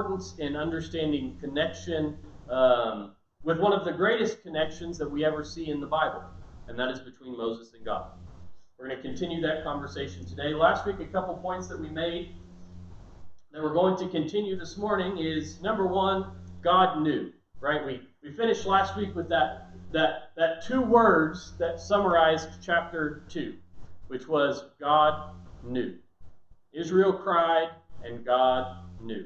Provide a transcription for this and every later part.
importance in understanding connection with one of the greatest connections that we ever see in the Bible, and that is between Moses and God. We're going to continue that conversation today. Last week, a couple points that we made that we're going to continue this morning is, number one, God knew, right? We finished last week with that two words that summarized chapter 2, which was God knew. Israel cried, and God knew.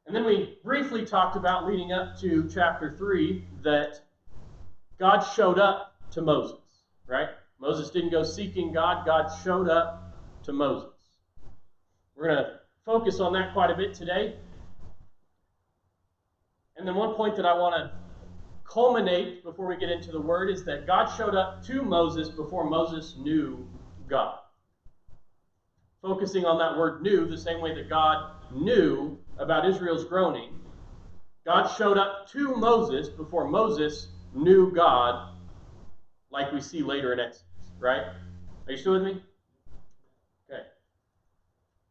And then we briefly talked about, leading up to chapter 3, that God showed up to Moses, right? Moses didn't go seeking God. God showed up to Moses. We're going to focus on that quite a bit today. And then one point that I want to culminate before we get into the Word is that God showed up to Moses before Moses knew God. Focusing on that word knew, the same way that God knew about Israel's groaning, God showed up to Moses before Moses knew God, like we see later in Exodus, right? Are you still with me? Okay.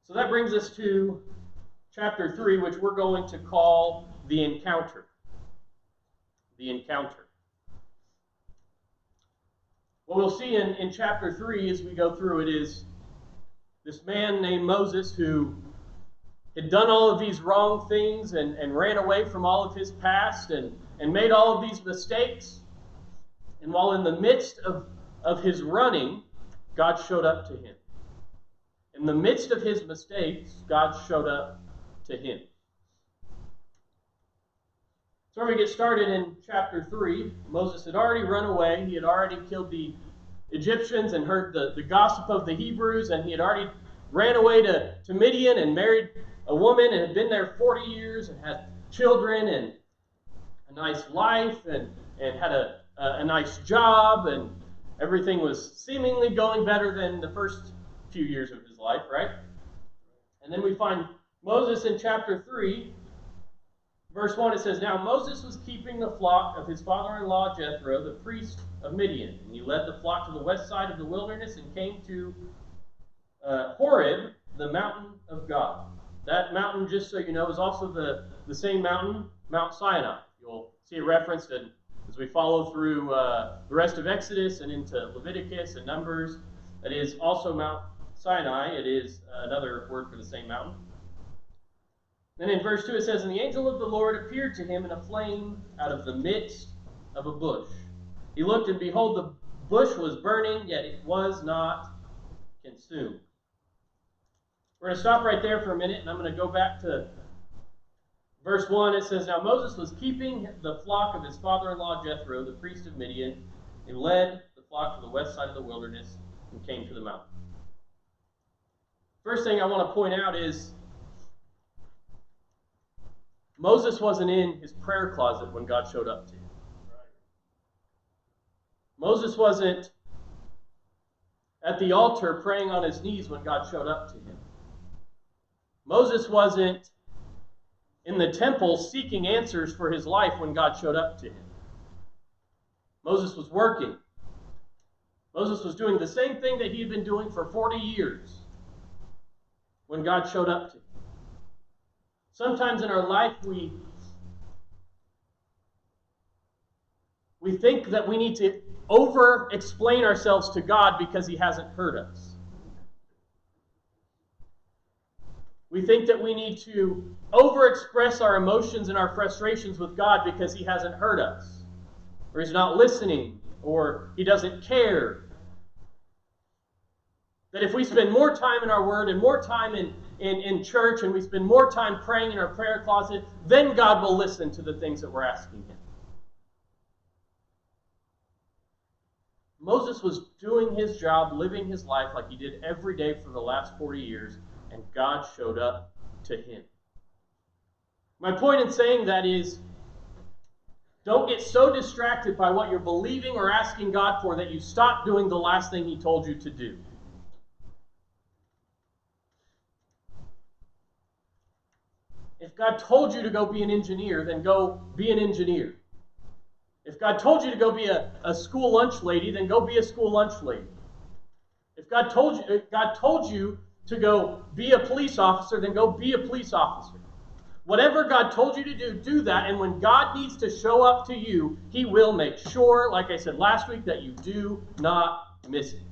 So that brings us to chapter 3, which we're going to call the encounter. The encounter. What we'll see in chapter 3 as we go through it is this man named Moses who had done all of these wrong things and ran away from all of his past and made all of these mistakes. And while in the midst of his running, God showed up to him. In the midst of his mistakes, God showed up to him. So when we get started in chapter 3, Moses had already run away. He had already killed the Egyptians and heard the gossip of the Hebrews, and he had already ran away to Midian and married a woman and had been there 40 years and had children and a nice life and had a nice job, and everything was seemingly going better than the first few years of his life, right? And then we find Moses in chapter 3, verse 1, it says, "Now Moses was keeping the flock of his father-in-law Jethro, the priest of Midian. And he led the flock to the west side of the wilderness and came to Horeb, the mountain of God." That mountain, just so you know, is also the same mountain, Mount Sinai. You'll see it referenced as we follow through the rest of Exodus and into Leviticus and Numbers. That is also Mount Sinai. It is another word for the same mountain. Then in verse 2 it says, "And the angel of the Lord appeared to him in a flame out of the midst of a bush. He looked, and behold, the bush was burning, yet it was not consumed." We're going to stop right there for a minute, and I'm going to go back to verse 1. It says, "Now Moses was keeping the flock of his father-in-law Jethro, the priest of Midian, and led the flock to the west side of the wilderness and came to the mountain." First thing I want to point out is Moses wasn't in his prayer closet when God showed up to him. Moses wasn't at the altar praying on his knees when God showed up to him. Moses wasn't in the temple seeking answers for his life when God showed up to him. Moses was working. Moses was doing the same thing that he had been doing for 40 years when God showed up to him. Sometimes in our life we think that we need to over-explain ourselves to God because he hasn't heard us. We think that we need to over-express our emotions and our frustrations with God because he hasn't heard us, or he's not listening, or he doesn't care. That if we spend more time in our Word and more time in church and we spend more time praying in our prayer closet, then God will listen to the things that we're asking him. Moses was doing his job, living his life like he did every day for the last 40 years, and God showed up to him. My point in saying that is, don't get so distracted by what you're believing or asking God for that you stop doing the last thing he told you to do. If God told you to go be an engineer, then go be an engineer. If God told you to go be a school lunch lady, then go be a school lunch lady. If God told you to go be a police officer, then go be a police officer. Whatever God told you to do, do that. And when God needs to show up to you, He will make sure, like I said last week, that you do not miss it.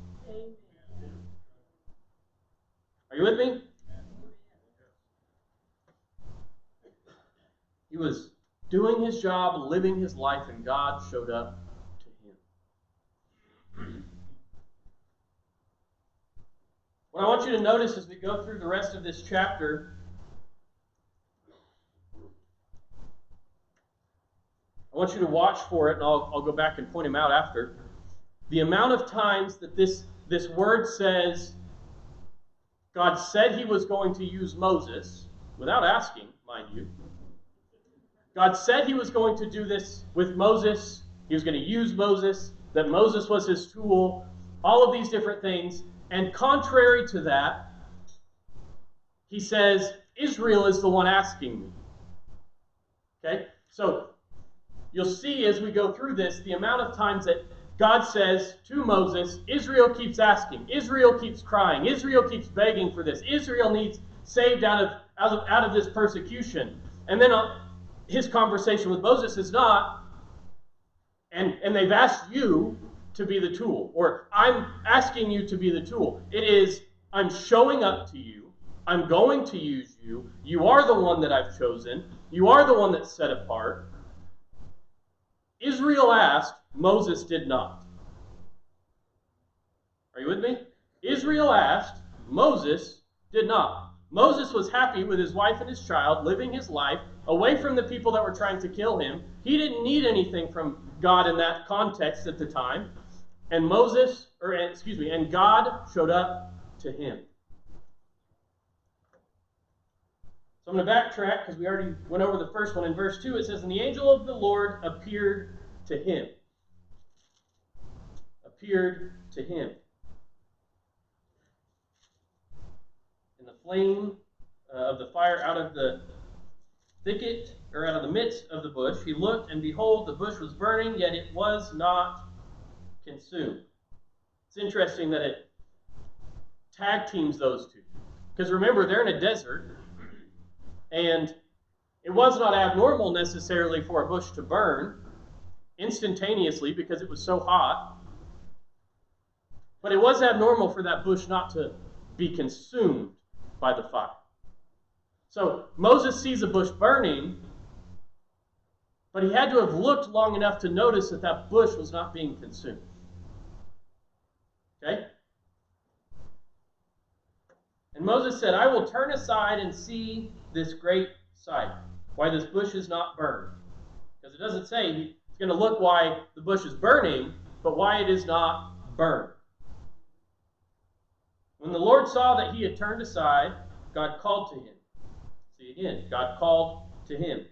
Are you with me? He was doing his job, living his life, and God showed up to him. What I want you to notice as we go through the rest of this chapter, I want you to watch for it, and I'll go back and point him out after. The amount of times that this word says, God said He was going to use Moses, without asking, mind you. God said He was going to do this with Moses. He was going to use Moses, that Moses was His tool, all of these different things. And contrary to that, He says, Israel is the one asking me. Okay? So, you'll see as we go through this, the amount of times that God says to Moses, Israel keeps asking, Israel keeps crying, Israel keeps begging for this, Israel needs saved out of this persecution. And then his conversation with Moses is not, and they've asked you to be the tool, or I'm asking you to be the tool. It is, I'm showing up to you, I'm going to use you, you are the one that I've chosen, you are the one that's set apart. Israel asked, Moses did not. Are you with me? Israel asked, Moses did not. Moses was happy with his wife and his child, living his life, away from the people that were trying to kill him. He didn't need anything from God in that context at the time. And God showed up to him. So I'm going to backtrack because we already went over the first one. In verse 2 it says, and the angel of the Lord appeared to him. Appeared to him. In the flame of the fire out of the thicket, or out of the midst of the bush, he looked, and behold, the bush was burning, yet it was not consumed. It's interesting that it tag teams those two. Because remember, they're in a desert, and it was not abnormal necessarily for a bush to burn instantaneously because it was so hot. But it was abnormal for that bush not to be consumed by the fire. So Moses sees a bush burning, but he had to have looked long enough to notice that that bush was not being consumed. Okay? And Moses said, I will turn aside and see this great sight, why this bush is not burned. Because it doesn't say he's going to look why the bush is burning, but why it is not burned. When the Lord saw that he had turned aside, God called to him. See again, God called to him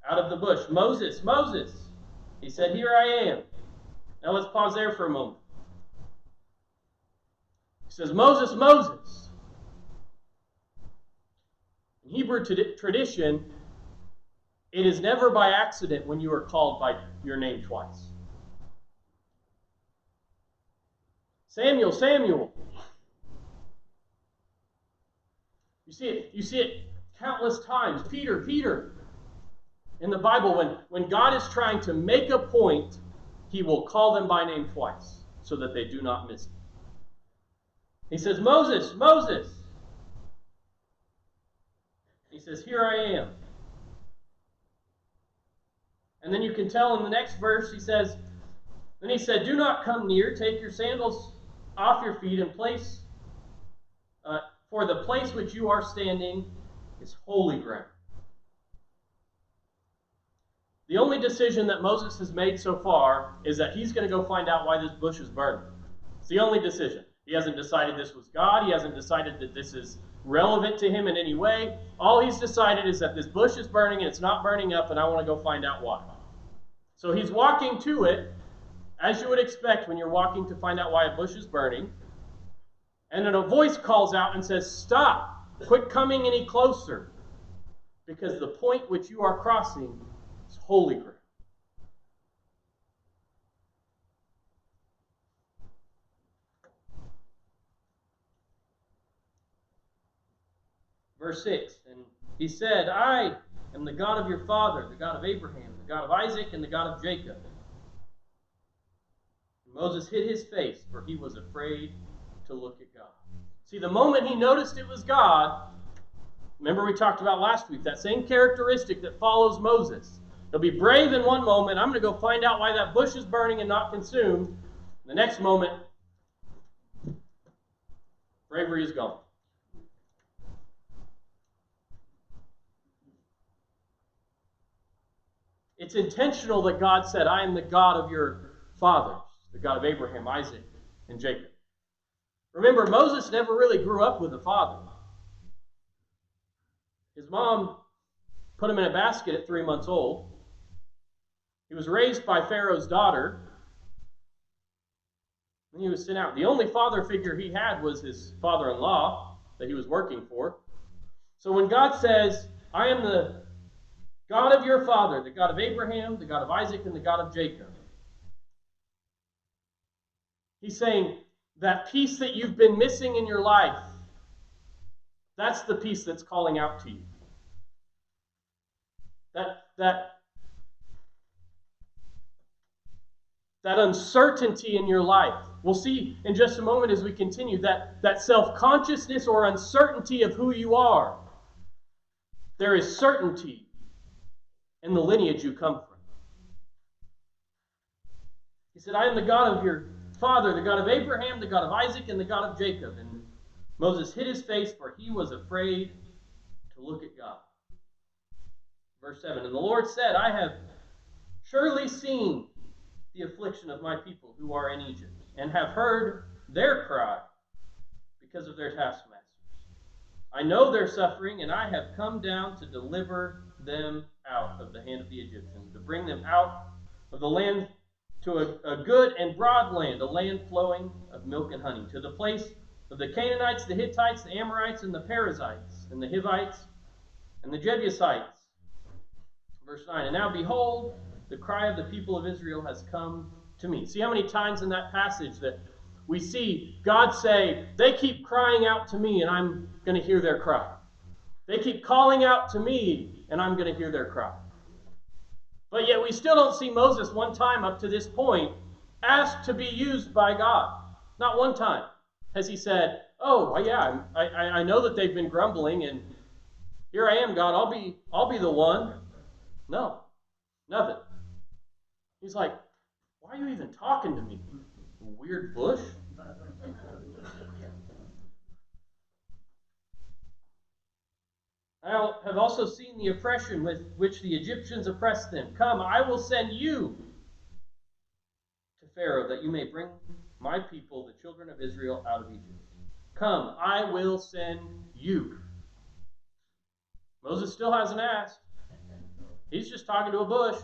out of the bush, Moses, Moses. He said, here I am. Now let's pause there for a moment. He says, Moses, Moses. In Hebrew tradition, it is never by accident when you are called by your name twice. Samuel, Samuel. You see it countless times. Peter, Peter. In the Bible, when God is trying to make a point, he will call them by name twice so that they do not miss it. He says, Moses, Moses. He says, here I am. And then you can tell in the next verse, then he said, do not come near, take your sandals off your feet and place, for the place which you are standing is holy ground. The only decision that Moses has made so far is that he's going to go find out why this bush is burning. It's the only decision. He hasn't decided this was God. He hasn't decided that this is relevant to him in any way. All he's decided is that this bush is burning and it's not burning up, and I want to go find out why. So he's walking to it, as you would expect when you're walking to find out why a bush is burning. And then a voice calls out and says, stop, quit coming any closer, because the point which you are crossing is holy ground. Verse 6, and he said, I am the God of your father, the God of Abraham, the God of Isaac, and the God of Jacob. And Moses hid his face, for he was afraid to look at God. See, the moment he noticed it was God, remember we talked about last week, that same characteristic that follows Moses. He'll be brave in one moment. I'm going to go find out why that bush is burning and not consumed. The next moment, bravery is gone. It's intentional that God said, I am the God of your fathers, the God of Abraham, Isaac, and Jacob. Remember, Moses never really grew up with a father. His mom put him in a basket at 3 months old. He was raised by Pharaoh's daughter. And he was sent out. The only father figure he had was his father-in-law that he was working for. So when God says, I am the God of your father, the God of Abraham, the God of Isaac, and the God of Jacob, he's saying that peace that you've been missing in your life, that's the peace that's calling out to you. That uncertainty in your life. We'll see in just a moment as we continue that self-consciousness or uncertainty of who you are. There is certainty in the lineage you come from. He said, I am the God of your father, the God of Abraham, the God of Isaac, and the God of Jacob. And Moses hid his face, for he was afraid to look at God. Verse 7, and the Lord said, I have surely seen the affliction of my people who are in Egypt, and have heard their cry because of their taskmasters. I know their suffering, and I have come down to deliver them out of the hand of the Egyptians, to bring them out of the land to a good and broad land, a land flowing of milk and honey, to the place of the Canaanites, the Hittites, the Amorites, and the Perizzites, and the Hivites, and the Jebusites. Verse 9, and now behold, the cry of the people of Israel has come to me. See how many times in that passage that we see God say, they keep crying out to me, and I'm going to hear their cry. They keep calling out to me, and I'm going to hear their cry. But yet we still don't see Moses one time up to this point asked to be used by God. Not one time has he said, oh, yeah, I know that they've been grumbling, and here I am, God, I'll be the one. No, nothing. He's like, why are you even talking to me? Weird bush? I have also seen the oppression with which the Egyptians oppressed them. Come, I will send you to Pharaoh, that you may bring my people, the children of Israel, out of Egypt. Come, I will send you. Moses still hasn't asked. He's just talking to a bush.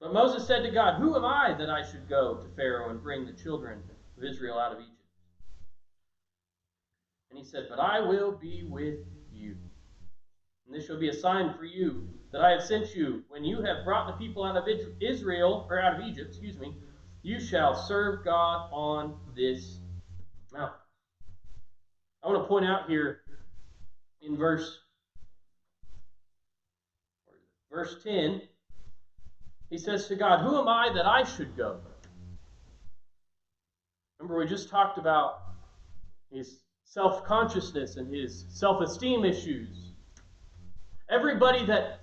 But Moses said to God, who am I that I should go to Pharaoh and bring the children of Israel out of Egypt? And he said, but I will be with you. And this shall be a sign for you that I have sent you. When you have brought the people out of Israel, or out of Egypt, you shall serve God on this mountain. I want to point out here in verse 10, he says to God, who am I that I should go? Remember, we just talked about his self-consciousness and his self-esteem issues. Everybody that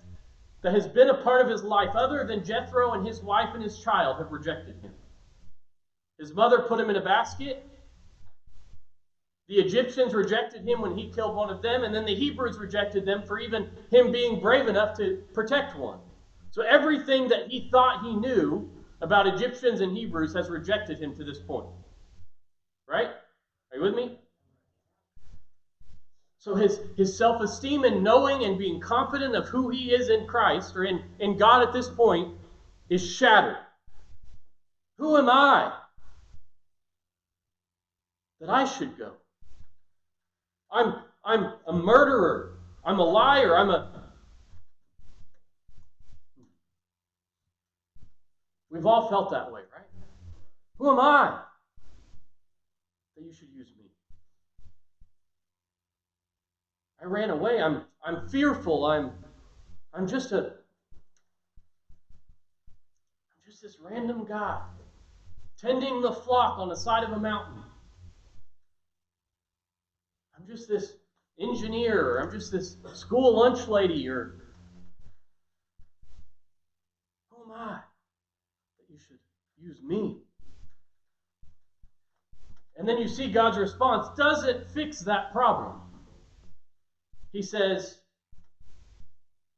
has been a part of his life, other than Jethro and his wife and his child, have rejected him. His mother put him in a basket. The Egyptians rejected him when he killed one of them, and then the Hebrews rejected them for even him being brave enough to protect one. So everything that he thought he knew about Egyptians and Hebrews has rejected him to this point. Right? Are you with me? So his self-esteem and knowing and being confident of who he is in Christ, or in God at this point, is shattered. Who am I that I should go? I'm a murderer. I'm a liar. We've all felt that way, right? Who am I that you should use me? I ran away. I'm fearful. I'm just this random guy tending the flock on the side of a mountain. I'm just this engineer, or I'm just this school lunch lady, or who am I that you should use me? And then you see God's response doesn't fix that problem. He says,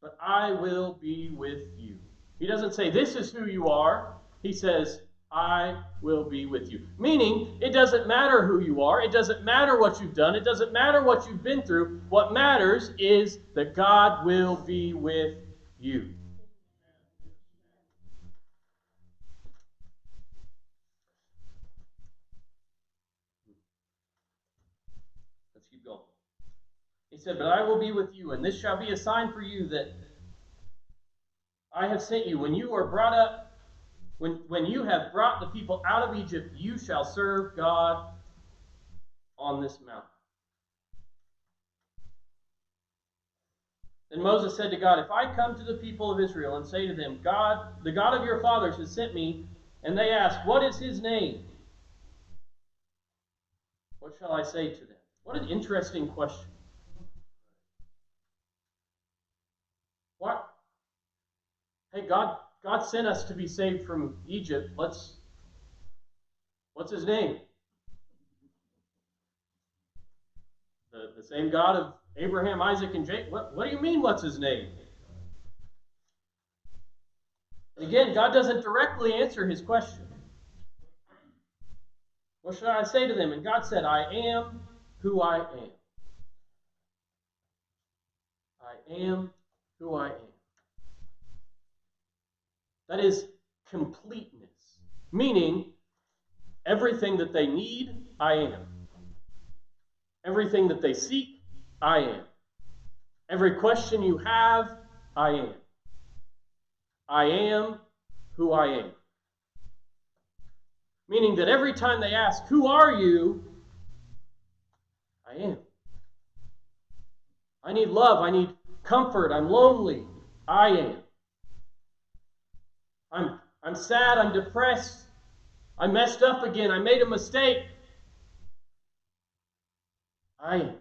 but I will be with you. He doesn't say, this is who you are. He says, I will be with you. Meaning, it doesn't matter who you are. It doesn't matter what you've done. It doesn't matter what you've been through. What matters is that God will be with you. Let's keep going. He said, but I will be with you, and this shall be a sign for you that I have sent you. When you are brought up, when you have brought the people out of Egypt, you shall serve God on this mountain. Then Moses said to God, if I come to the people of Israel and say to them, God, the God of your fathers has sent me, and they ask, what is his name? What shall I say to them? What an interesting question. What? Hey, God sent us to be saved from Egypt. What's his name? The same God of Abraham, Isaac, and Jacob. What do you mean, what's his name? And again, God doesn't directly answer his question. What should I say to them? And God said, I am who I am. I am who I am. That is completeness. Meaning, everything that they need, I am. Everything that they seek, I am. Every question you have, I am. I am who I am. Meaning that every time they ask, who are you? I am. I need love. I need comfort. I'm lonely. I am. I'm sad. I'm depressed. I messed up again. I made a mistake. I am.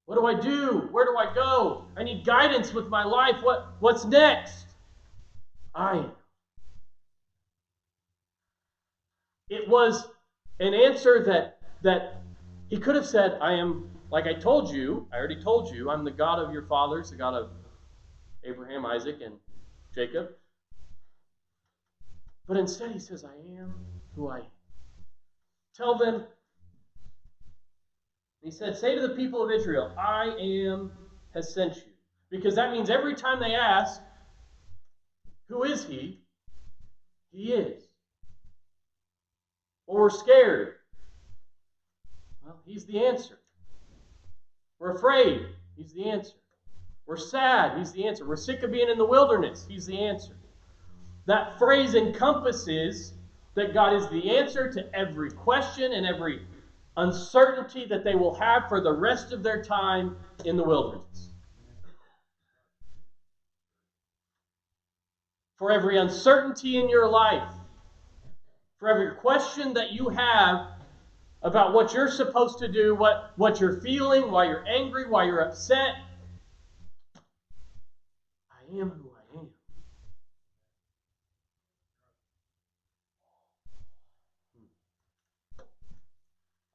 What do I do? Where do I go? I need guidance with my life. What's next? I am. It was an answer that he could have said, I am, like I already told you, I'm the God of your fathers, the God of Abraham, Isaac, and Jacob. But instead he says, I am who I am. Tell them, he said, say to the people of Israel, I am has sent you. Because that means every time they ask, who is he? He is. Well, we're scared. Well, he's the answer. We're afraid. He's the answer. We're sad. He's the answer. We're sick of being in the wilderness. He's the answer. That phrase encompasses that God is the answer to every question and every uncertainty that they will have for the rest of their time in the wilderness. For every uncertainty in your life, for every question that you have about what you're supposed to do, what you're feeling, why you're angry, why you're upset, I am who I am.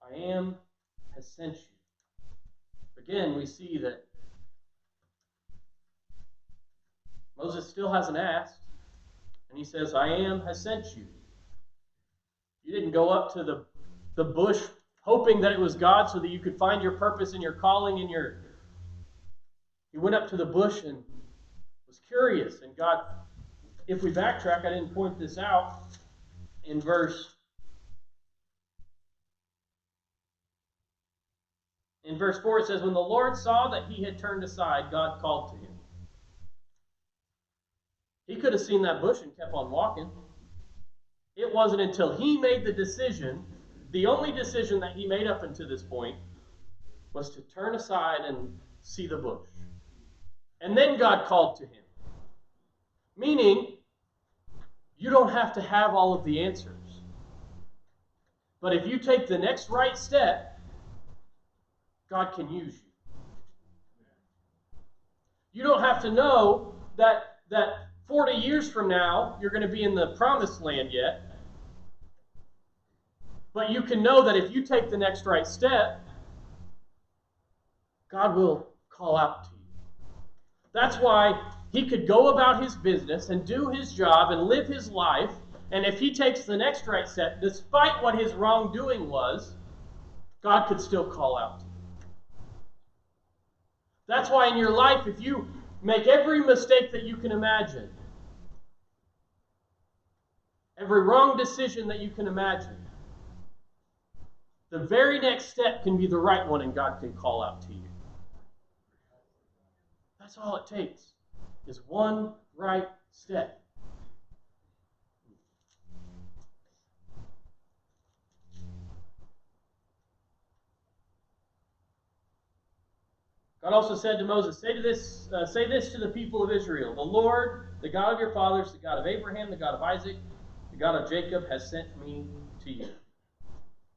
I am has sent you. Again, we see that Moses still hasn't asked, and he says, I am has sent you. You didn't go up to the bush hoping that it was God so that you could find your purpose and your calling and you went up to the bush and was curious. And God, if we backtrack, I didn't point this out, in verse 4 it says, when the Lord saw that he had turned aside, God called to him. He could have seen that bush and kept on walking. It wasn't until he made the decision, the only decision that he made up until this point, was to turn aside and see the bush. And then God called to him. Meaning, you don't have to have all of the answers. But if you take the next right step, God can use you. You don't have to know that 40 years from now, you're going to be in the promised land yet. But you can know that if you take the next right step, God will call out to you. That's why he could go about his business and do his job and live his life. And if he takes the next right step, despite what his wrongdoing was, God could still call out to you. That's why in your life, if you make every mistake that you can imagine, every wrong decision that you can imagine, the very next step can be the right one and God can call out to you. That's all it takes, is one right step. God also said to Moses, say this to the people of Israel: the Lord, the God of your fathers, the God of Abraham, the God of Isaac, the God of Jacob, has sent me to you.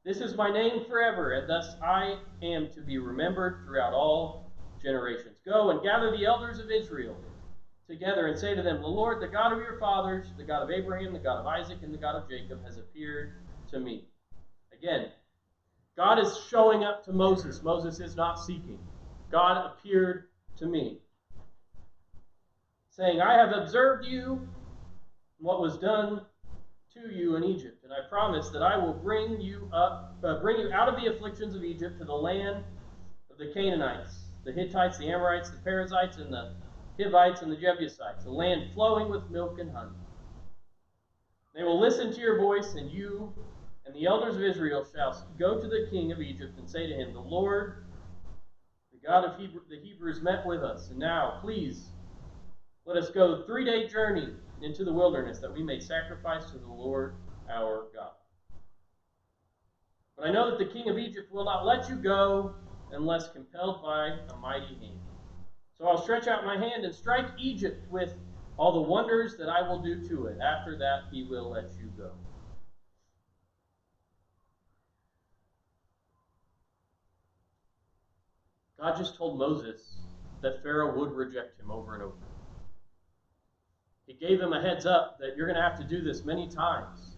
This is my name forever, and thus I am to be remembered throughout all generations. Go and gather the elders of Israel together and say to them, the Lord, the God of your fathers, the God of Abraham, the God of Isaac, and the God of Jacob, has appeared to me. Again, God is showing up to Moses. Moses is not seeking. God appeared to me, saying, I have observed you, what was done to you in Egypt, and I promise that I will bring you out of the afflictions of Egypt to the land of the Canaanites, the Hittites, the Amorites, the Perizzites, and the Hivites, and the Jebusites, a land flowing with milk and honey. They will listen to your voice, and you and the elders of Israel shall go to the king of Egypt and say to him, the Lord, the God of the Hebrews, met with us, and now, please, let us go a 3-day journey into the wilderness, that we may sacrifice to the Lord our God. But I know that the king of Egypt will not let you go unless compelled by a mighty hand. So I'll stretch out my hand and strike Egypt with all the wonders that I will do to it. After that, he will let you go. God just told Moses that Pharaoh would reject him over and over. He gave him a heads up that you're going to have to do this many times.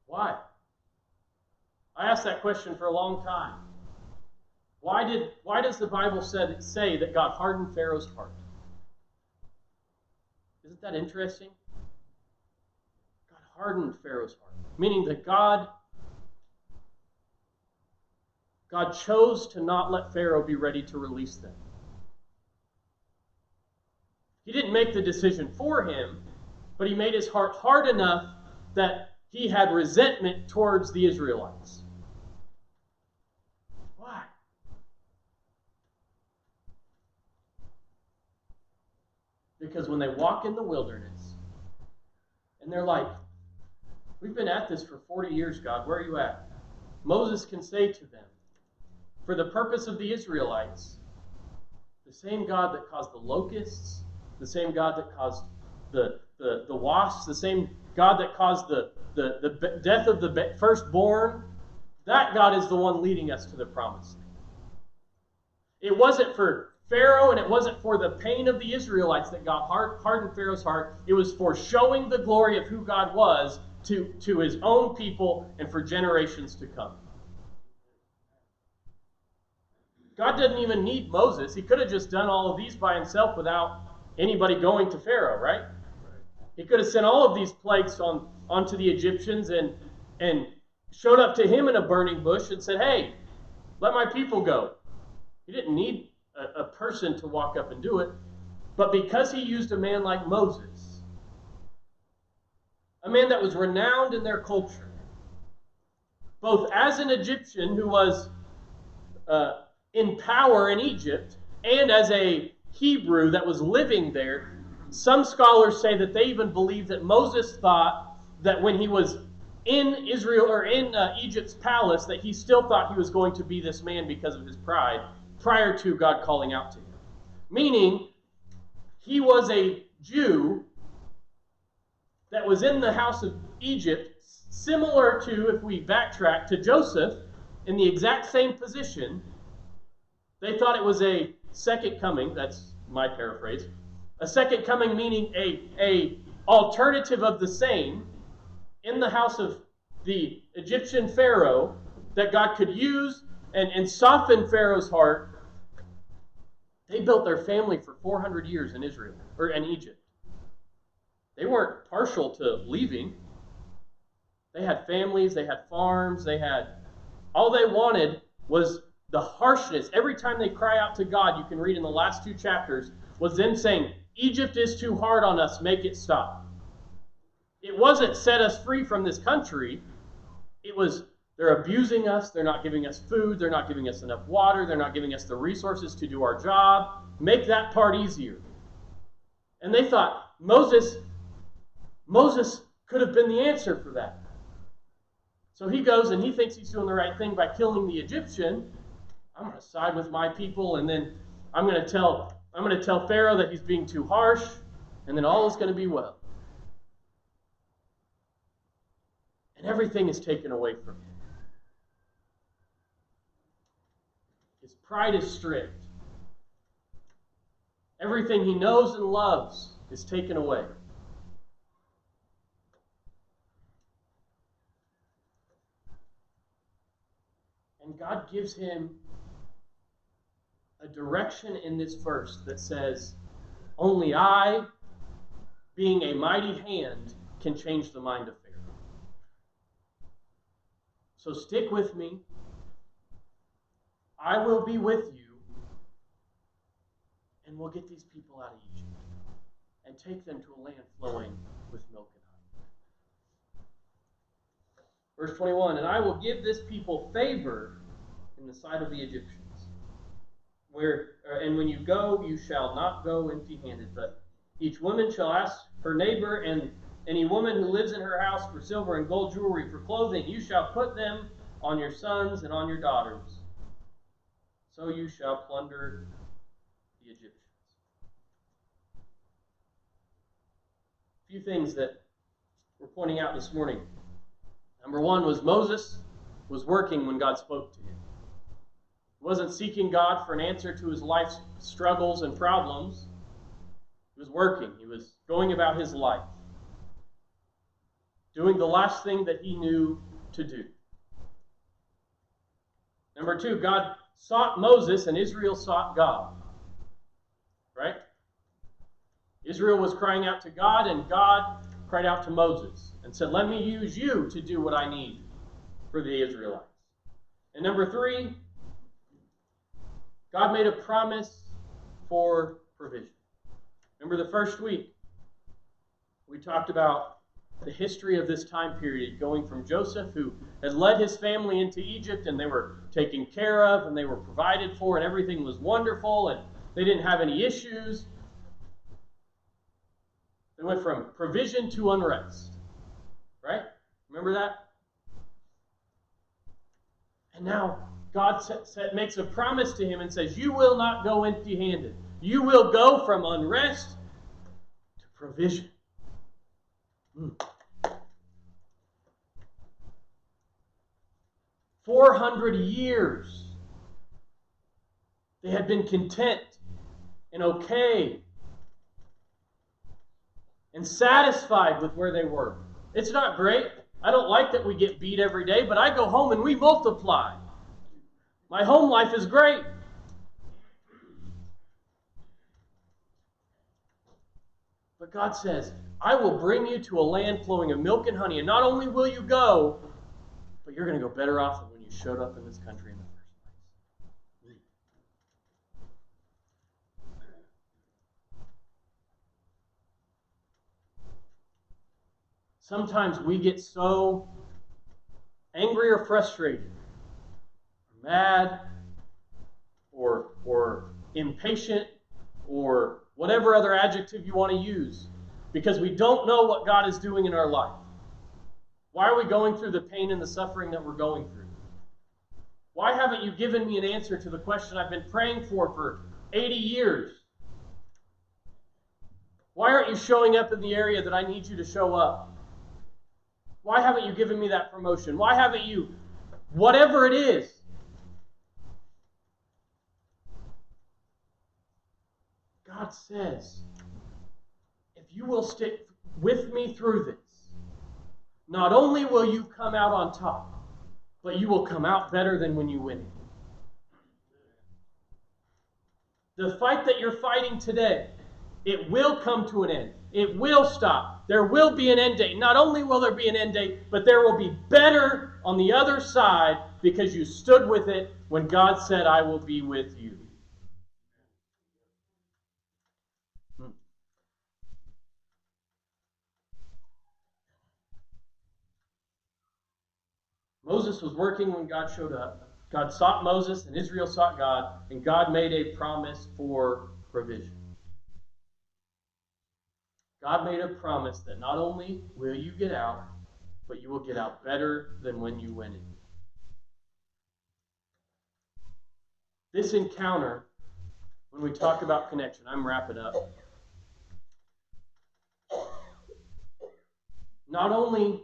Why? I asked that question for a long time. Why does the Bible say that God hardened Pharaoh's heart? Isn't that interesting? God hardened Pharaoh's heart, meaning that God chose to not let Pharaoh be ready to release them. He didn't make the decision for him, but he made his heart hard enough that he had resentment towards the Israelites. Why? Because when they walk in the wilderness, and they're like, we've been at this for 40 years, God, where are you at? Moses can say to them, for the purpose of the Israelites, the same God that caused the locusts, the same God that caused the wasps, the same God that caused the death of the firstborn, that God is the one leading us to the promised land. It wasn't for Pharaoh, and it wasn't for the pain of the Israelites that God hardened Pharaoh's heart. It was for showing the glory of who God was to his own people and for generations to come. God didn't even need Moses. He could have just done all of these by himself without anybody going to Pharaoh, right? He could have sent all of these plagues onto the Egyptians and showed up to him in a burning bush and said, hey, let my people go. He didn't need a person to walk up and do it. But because he used a man like Moses, a man that was renowned in their culture, both as an Egyptian who was in power in Egypt and as a Hebrew that was living there, some scholars say that they even believe that Moses thought that when he was in Israel or in Egypt's palace that he still thought he was going to be this man because of his pride prior to God calling out to him. Meaning, he was a Jew that was in the house of Egypt, similar to, if we backtrack, to Joseph, in the exact same position. They thought it was a second coming. That's my paraphrase. A second coming meaning a alternative of the same in the house of the Egyptian Pharaoh that God could use and soften Pharaoh's heart. They built their family for 400 years in Israel, or in Egypt. They weren't partial to leaving. They had families, they had farms, all they wanted was the harshness. Every time they cry out to God, you can read in the last 2 chapters, was them saying, Egypt is too hard on us, make it stop. It wasn't set us free from this country. It was, they're abusing us, they're not giving us food, they're not giving us enough water, they're not giving us the resources to do our job. Make that part easier. And they thought, Moses could have been the answer for that. So he goes and he thinks he's doing the right thing by killing the Egyptian. I'm going to side with my people, and then I'm going to tell Pharaoh that he's being too harsh, and then all is going to be well. And everything is taken away from him. His pride is stripped. Everything he knows and loves is taken away. And God gives him a direction in this verse that says, only I, being a mighty hand, can change the mind of Pharaoh. So stick with me. I will be with you, and we'll get these people out of Egypt and take them to a land flowing with milk and honey. Verse 21, and I will give this people favor in the sight of the Egyptians. And when you go, you shall not go empty-handed, but each woman shall ask her neighbor and any woman who lives in her house for silver and gold jewelry, for clothing. You shall put them on your sons and on your daughters. So you shall plunder the Egyptians. A few things that we're pointing out this morning. Number one was Moses was working when God spoke to him. He wasn't seeking God for an answer to his life's struggles and problems. He was working. He was going about his life, doing the last thing that he knew to do. Number two, God sought Moses and Israel sought God. Right? Israel was crying out to God, and God cried out to Moses and said, let me use you to do what I need for the Israelites. And number three, God made a promise for provision. Remember the first week, we talked about the history of this time period, going from Joseph, who had led his family into Egypt, and they were taken care of, and they were provided for, and everything was wonderful, and they didn't have any issues. They went from provision to unrest. Right? Remember that? And now God makes a promise to him and says, you will not go empty-handed. You will go from unrest to provision. 400 years they had been content and okay and satisfied with where they were. It's not great. I don't like that we get beat every day, but I go home and we multiply. My home life is great. But God says, I will bring you to a land flowing of milk and honey, and not only will you go, but you're going to go better off than when you showed up in this country in the first place. Sometimes we get so angry or frustrated, or mad, or impatient, or whatever other adjective you want to use, because we don't know what God is doing in our life. Why are we going through the pain and the suffering that we're going through? Why haven't you given me an answer to the question I've been praying for 80 years? Why aren't you showing up in the area that I need you to show up? Why haven't you given me that promotion? Why haven't you, whatever it is? God says, if you will stick with me through this, not only will you come out on top, but you will come out better than when you win it. The fight that you're fighting today, it will come to an end. It will stop. There will be an end date. Not only will there be an end date, but there will be better on the other side because you stood with it when God said, I will be with you. Moses was working when God showed up. God sought Moses and Israel sought God, and God made a promise for provision. God made a promise that not only will you get out, but you will get out better than when you went in. This encounter, when we talk about connection, I'm wrapping up. Not only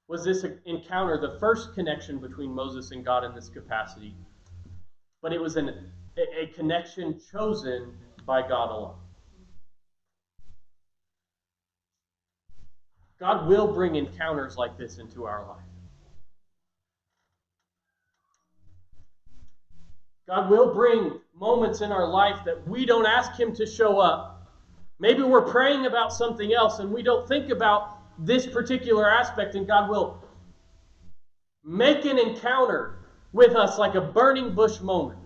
was this encounter the first connection between Moses and God in this capacity, but it was a connection chosen by God alone. God will bring encounters like this into our life. God will bring moments in our life that we don't ask Him to show up. Maybe we're praying about something else and we don't think about this particular aspect, and God will make an encounter with us like a burning bush moment.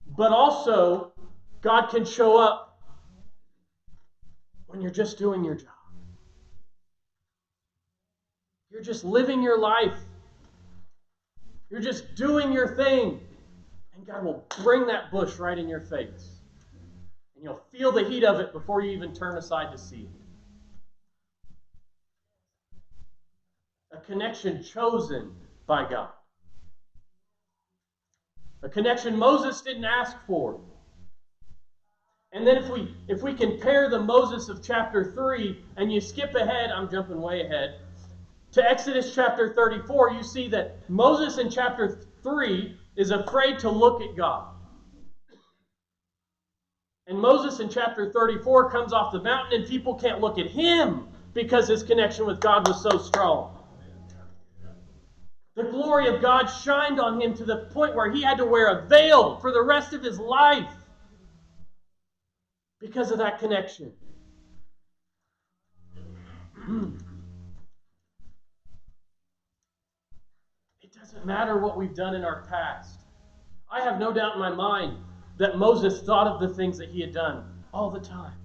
But also, God can show up when you're just doing your job. You're just living your life. You're just doing your thing. And God will bring that bush right in your face. And you'll feel the heat of it before you even turn aside to see it. A connection chosen by God. A connection Moses didn't ask for. And then if we compare the Moses of chapter 3, and you skip ahead, I'm jumping way ahead, to Exodus chapter 34, you see that Moses in chapter 3 is afraid to look at God. And Moses in chapter 34 comes off the mountain and people can't look at him because his connection with God was so strong. The glory of God shined on him to the point where he had to wear a veil for the rest of his life because of that connection. It doesn't matter what we've done in our past. I have no doubt in my mind that Moses thought of the things that he had done all the time.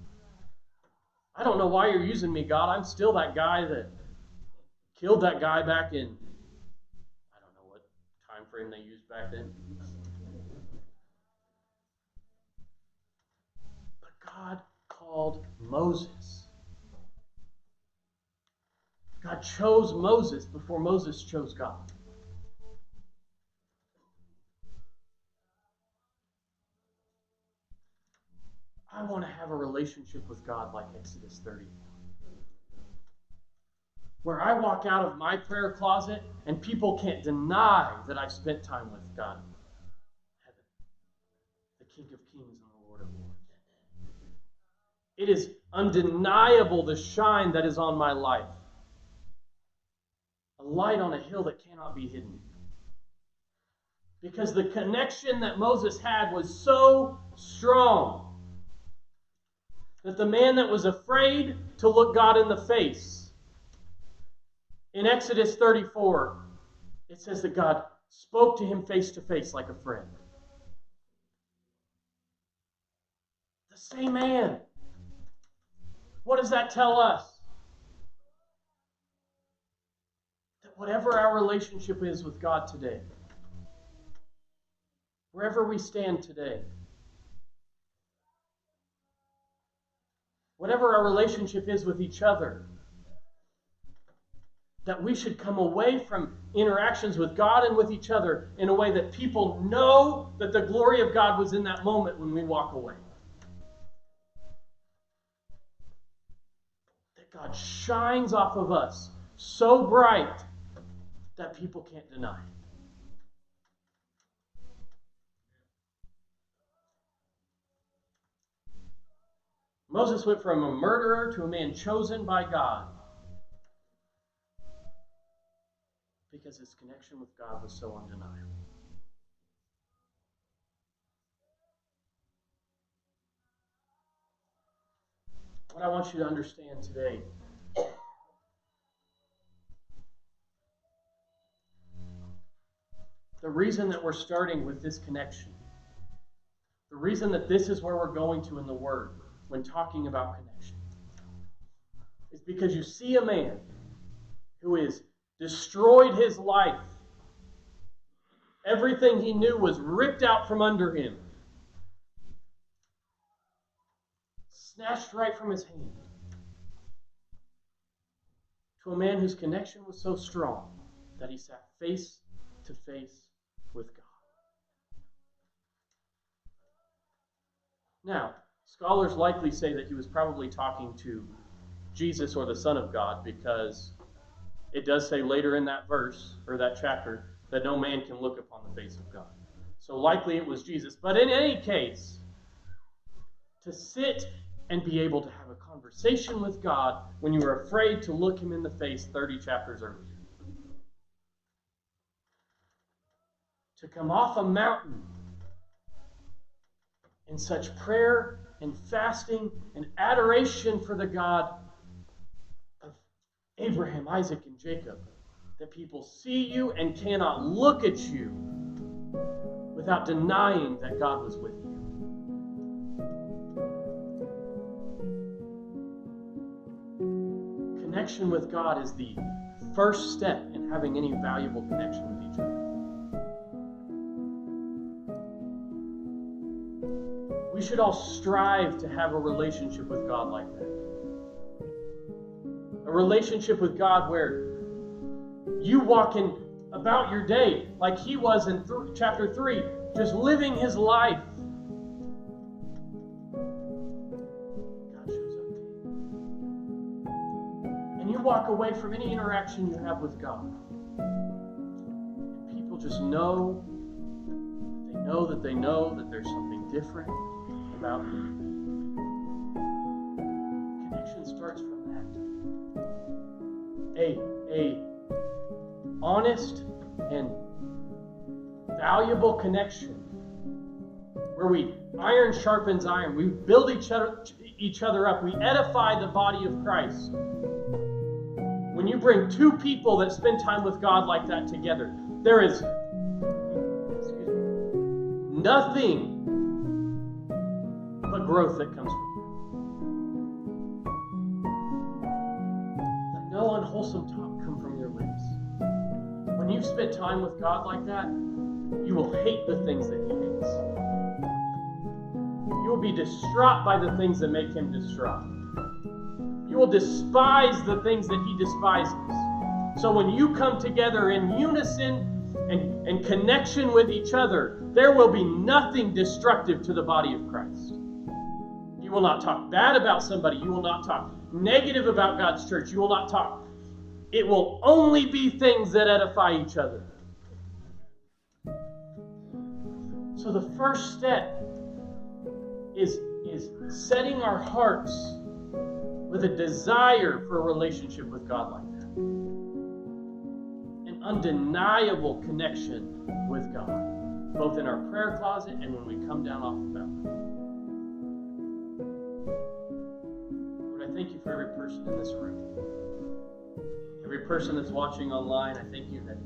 I don't know why you're using me, God. I'm still that guy that killed that guy back in, I don't know what time frame they used back then. But God called Moses. God chose Moses before Moses chose God. I want to have a relationship with God like Exodus 30. Where I walk out of my prayer closet and people can't deny that I've spent time with God. Heaven, the King of Kings and the Lord of Lords. It is undeniable the shine that is on my life. A light on a hill that cannot be hidden. Because the connection that Moses had was so strong that the man that was afraid to look God in the face, in Exodus 34, it says that God spoke to him face to face like a friend. The same man. What does that tell us? That whatever our relationship is with God today, wherever we stand today, whatever our relationship is with each other, that we should come away from interactions with God and with each other in a way that people know that the glory of God was in that moment when we walk away. That God shines off of us so bright that people can't deny it. Moses went from a murderer to a man chosen by God because his connection with God was so undeniable. What I want you to understand today the reason that we're starting with this connection, the reason that this is where we're going to in the Word when talking about connection, is because you see a man who has destroyed his life. Everything he knew was ripped out from under him, snatched right from his hand, to a man whose connection was so strong that he sat face to face with God. Now, scholars likely say that he was probably talking to Jesus or the Son of God, because it does say later in that verse, or that chapter, that no man can look upon the face of God. So likely it was Jesus. But in any case, to sit and be able to have a conversation with God when you were afraid to look him in the face 30 chapters earlier. To come off a mountain in such prayer and fasting and adoration for the God of Abraham, Isaac, and Jacob, that people see you and cannot look at you without denying that God was with you. Connection with God is the first step in having any valuable connection with each other. We should all strive to have a relationship with God like that. A relationship with God where you walk in about your day like he was in chapter 3, just living his life. God shows up to you. And you walk away from any interaction you have with God. And people just know that there's something different about you. Connection starts from that. A honest and valuable connection where we iron sharpens iron. We build each other up. We edify the body of Christ. When you bring two people that spend time with God like that together, there is nothing but growth that comes from it. Let no unwholesome talk come from your lips. When you've spent time with God like that, you will hate the things that he hates. You will be distraught by the things that make him distraught. You will despise the things that he despises. So when you come together in unison and connection with each other, there will be nothing destructive to the body of Christ. You will not talk bad about somebody. You will not talk negative about God's church. You will not talk. It will only be things that edify each other. So the first step is setting our hearts with a desire for a relationship with God like that. An undeniable connection with God, both in our prayer closet and when we come down off the mountain. Lord, I thank you for every person in this room. Every person that's watching online, I thank you that